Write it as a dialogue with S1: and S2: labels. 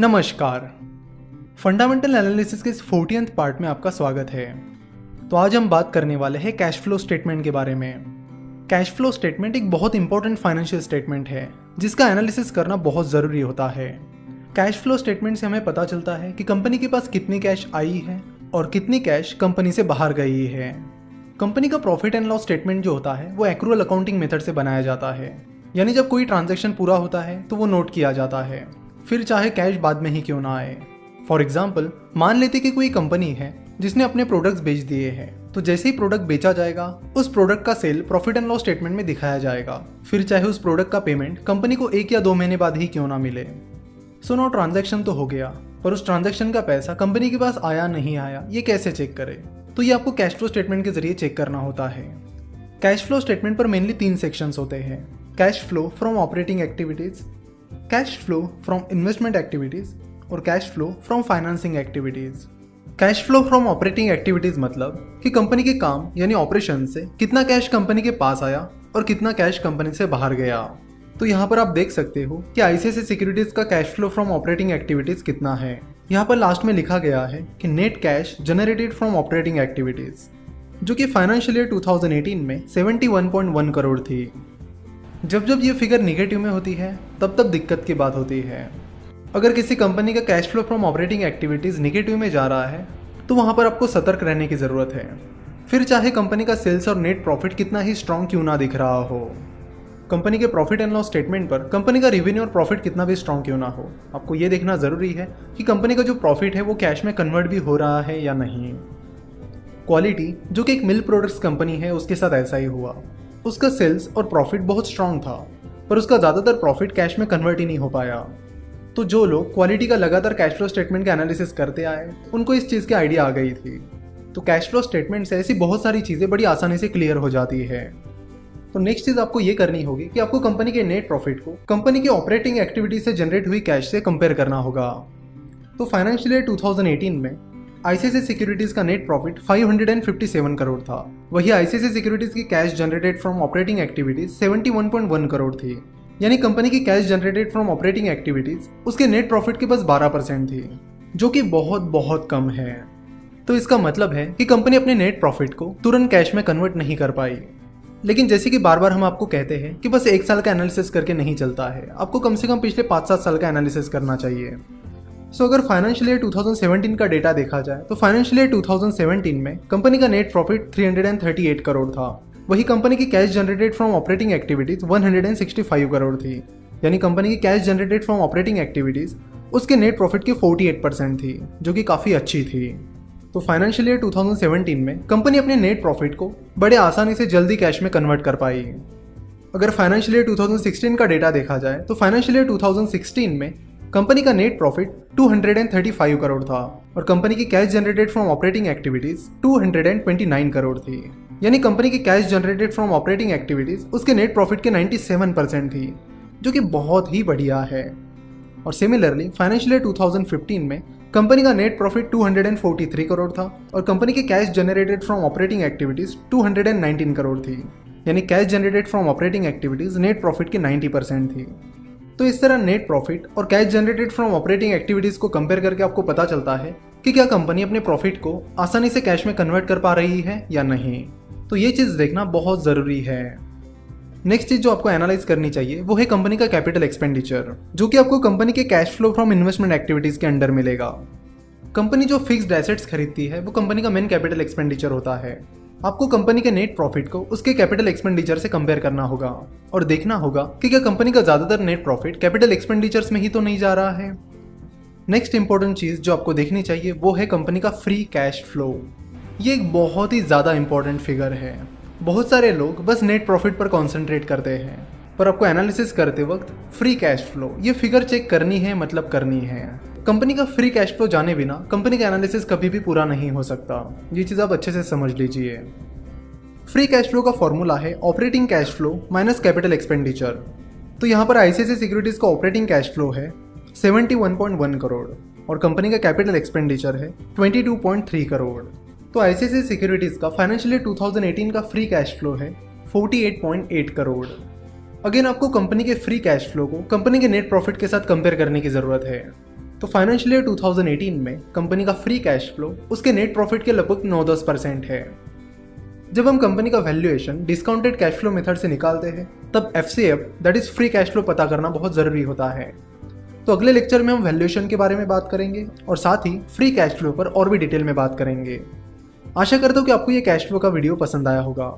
S1: नमस्कार। Fundamental analysis के इस 40th पार्ट में आपका स्वागत है। तो आज हम बात करने वाले हैं कैश फ्लो स्टेटमेंट के बारे में। कैश फ्लो स्टेटमेंट एक बहुत इंपॉर्टेंट फाइनेंशियल स्टेटमेंट है जिसका एनालिसिस करना बहुत ज़रूरी होता है। कैश फ्लो स्टेटमेंट से हमें पता चलता है कि कंपनी के पास कितनी कैश आई है और कितनी कैश कंपनी से बाहर गई है। कंपनी का प्रॉफिट एंड लॉस स्टेटमेंट जो होता है वो एक्रूअल अकाउंटिंग मेथड से बनाया जाता है, यानी जब कोई ट्रांजैक्शन पूरा होता है तो वो नोट किया जाता है, फिर चाहे कैश बाद में ही क्यों ना आए। फॉर एग्जाम्पल, मान लेते कि कोई कंपनी है जिसने अपने प्रोडक्ट्स बेच दिए हैं, तो जैसे ही प्रोडक्ट बेचा जाएगा उस प्रोडक्ट का sale profit and loss statement में दिखाया जाएगा, फिर चाहे उस प्रोडक्ट का पेमेंट कंपनी को 1 या 2 महीने बाद ही क्यों ना मिले। सो नो ट्रांजैक्शन तो हो गया, पर उस ट्रांजैक्शन का पैसा कंपनी के पास आया नहीं आया ये कैसे चेक करे? तो ये आपको कैश फ्लो स्टेटमेंट के जरिए चेक करना होता है। कैश फ्लो स्टेटमेंट पर मेनली 3 सेक्शंस होते हैं: cash flow from operating activities, cash flow from investment activities और cash flow from financing activities. Cash flow from operating activities मतलब कि कंपनी के काम यानी ऑपरेशन से कितना कैश कंपनी के पास आया और कितना कैश कंपनी से बाहर गया। तो यहाँ पर आप देख सकते हो कि आईसीआईसीआई सिक्योरिटीज का cash flow from operating activities कितना है। यहाँ पर लास्ट में लिखा गया है कि net cash generated from operating activities, जो कि फाइनेंशियल ईयर 2018 में 71.1 करोड़ थी। जब जब ये फिगर निगेटिव में होती है तब दिक्कत की बात होती है। अगर किसी कंपनी का cash flow from operating activities negative में जा रहा है तो वहाँ पर आपको सतर्क रहने की ज़रूरत है, फिर चाहे कंपनी का सेल्स और नेट प्रॉफिट कितना ही स्ट्रॉन्ग क्यों ना दिख रहा हो। कंपनी के प्रॉफिट एंड लॉस स्टेटमेंट पर कंपनी का रेवेन्यू और प्रॉफिट कितना भी स्ट्रॉन्ग क्यों ना हो, आपको ये देखना ज़रूरी है कि कंपनी का जो प्रॉफिट है वो कैश में कन्वर्ट भी हो रहा है या नहीं। क्वालिटी, जो कि एक मिल प्रोडक्ट्स कंपनी है, उसके साथ ऐसा ही हुआ। उसका सेल्स और प्रॉफिट बहुत स्ट्रांग था, पर उसका ज़्यादातर प्रॉफिट कैश में कन्वर्ट ही नहीं हो पाया। तो जो लोग क्वालिटी का लगातार कैश फ्लो स्टेटमेंट का एनालिसिस करते आए उनको इस चीज़ की आइडिया आ गई थी। तो कैश फ्लो स्टेटमेंट से ऐसी बहुत सारी चीज़ें बड़ी आसानी से क्लियर हो जाती है। तो नेक्स्ट चीज़ आपको ये करनी होगी कि आपको कंपनी के नेट प्रॉफिट को कंपनी के ऑपरेटिंग एक्टिविटी से जनरेट हुई कैश से कंपेयर करना होगा। तो फाइनेंशियल ईयर 2018 में आईसीआईसीआई सिक्योरिटीज का नेट प्रॉफिट 557 करोड़ था, वही आईसीआईसीआई सिक्योरिटीज की cash generated from operating activities 71.1 crore थी, यानी कंपनी की cash generated from operating activities उसके नेट प्रॉफिट के बस 12% थी, जो कि बहुत बहुत कम है। तो इसका मतलब है कि कंपनी अपने नेट प्रॉफिट को तुरंत कैश में कन्वर्ट नहीं कर पाई। लेकिन जैसे कि बार बार हम आपको कहते हैं कि बस 1 साल का एनालिसिस करके नहीं चलता है, आपको कम से कम पिछले 5-7 साल का एनालिसिस करना चाहिए। अगर फाइनेंशियल ईयर 2017 का डेटा देखा जाए तो फाइनेंशियल ईयर 2017 में कंपनी का नेट प्रॉफिट 338 करोड़ था, वही कंपनी की cash generated from operating activities 165 crore थी, यानी कंपनी की cash generated from operating activities उसके नेट प्रॉफिट की 48% थी, जो कि काफ़ी अच्छी थी। तो फाइनेंशियल ईयर 2017 में कंपनी अपने नेट प्रॉफिट को बड़े आसानी से जल्दी कैश में कन्वर्ट कर पाई। अगर फाइनेंशियल ईयर 2016 का डेटा देखा जाए तो फाइनेंशियल ईयर 2016 में कंपनी का नेट प्रॉफिट 235 करोड़ था और कंपनी की cash generated from operating activities 229 crore थी, यानी कंपनी की cash generated from operating activities उसके नेट प्रॉफिट के 97% थी, जो कि बहुत ही बढ़िया है। और सिमिलरली फाइनेंशियल ईयर 2015 में कंपनी का नेट प्रॉफिट 243 करोड़ था और कंपनी की cash generated from operating activities 219 crore थी, यानी cash generated from operating activities net profit की 90% थी। तो इस तरह नेट प्रॉफिट और cash generated from operating activities को कंपेयर करके आपको पता चलता है कि क्या कंपनी अपने प्रॉफिट को आसानी से कैश में कन्वर्ट कर पा रही है या नहीं। तो ये चीज़ देखना बहुत ज़रूरी है। नेक्स्ट चीज़ जो आपको एनालाइज करनी चाहिए वो है कंपनी का कैपिटल एक्सपेंडिचर, जो कि आपको कंपनी के cash flow from investment activities के अंडर मिलेगा। कंपनी जो फिक्स्ड एसेट्स खरीदती है वो कंपनी का मेन कैपिटल एक्सपेंडिचर होता है। आपको कंपनी के नेट प्रॉफिट को उसके कैपिटल एक्सपेंडिचर से कंपेयर करना होगा और देखना होगा कि क्या कंपनी का ज़्यादातर नेट प्रॉफिट कैपिटल एक्सपेंडिचर्स में ही तो नहीं जा रहा है। नेक्स्ट इंपॉर्टेंट चीज़ जो आपको देखनी चाहिए वो है कंपनी का फ्री कैश फ्लो। ये एक बहुत ही ज़्यादा इंपॉर्टेंट फिगर है। बहुत सारे लोग बस नेट प्रॉफिट पर कॉन्सेंट्रेट करते हैं, पर आपको एनालिसिस करते वक्त फ्री कैश फ्लो ये फिगर चेक करनी है, मतलब करनी है। कंपनी का फ्री कैश फ्लो जाने बिना कंपनी का एनालिसिस कभी भी पूरा नहीं हो सकता, ये चीज़ आप अच्छे से समझ लीजिए। फ्री कैश फ्लो का फॉर्मूला है operating cash flow minus capital expenditure. तो यहाँ पर आईसीआईसीआई सिक्योरिटीज का ऑपरेटिंग कैश फ्लो है 71.1 करोड़ और कंपनी का कैपिटल एक्सपेंडिचर है 22.3 करोड़। तो आईसीआईसीआई सिक्योरिटीज का फाइनेंशियल ईयर 2018 का फ्री कैश फ्लो है 48.8 करोड़। अगेन आपको कंपनी के फ्री कैश फ्लो को कंपनी के नेट प्रॉफिट के साथ कंपेयर करने की ज़रूरत है। तो फाइनेंशियल ईयर 2018 में कंपनी का फ्री कैश फ्लो उसके नेट प्रॉफिट के लगभग 9-10% है। जब हम कंपनी का valuation discounted cash flow method से निकालते हैं तब FCF that is free cash flow पता करना बहुत ज़रूरी होता है। तो अगले लेक्चर में हम वैल्यूएशन के बारे में बात करेंगे और साथ ही फ्री कैश फ्लो पर और भी डिटेल में बात करेंगे। आशा करता हूँ कि आपको ये कैश फ्लो का वीडियो पसंद आया होगा।